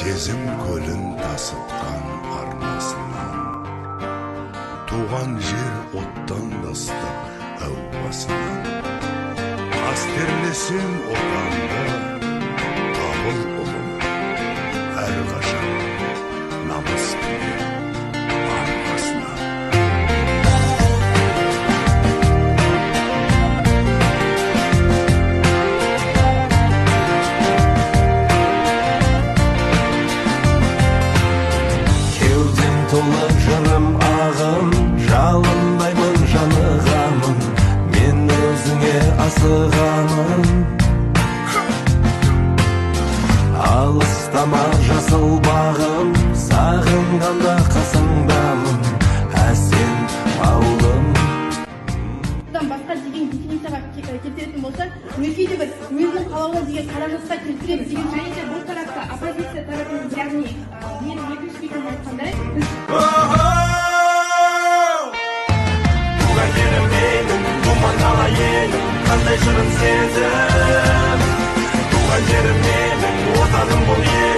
сезім көлін тасытқан арнасынан, туған жер оттан да ыстық әубасынан. Қастерлесең отанды, қабыл ұлым, әрқашан намыс пен арқасынан. Толы жырым ағым, жалындаймын жанығамын, мен өзіңе асығамын. Алыстама жасыл бағым, сағынғанда қасыңдамын, әсем ауылым. Одан басқа деген дефиницияға келтіретін болса, өзгеде бір өзінің қалауына деген қаражатқа келтіреді деген және бұл тарапта оппозиция тарапының, яғни менің екінші спикерім айтқандай, Туған жерім менің, думан дала елім, қандай шырын сезім. Туған жерім менің, отаным бұл ел.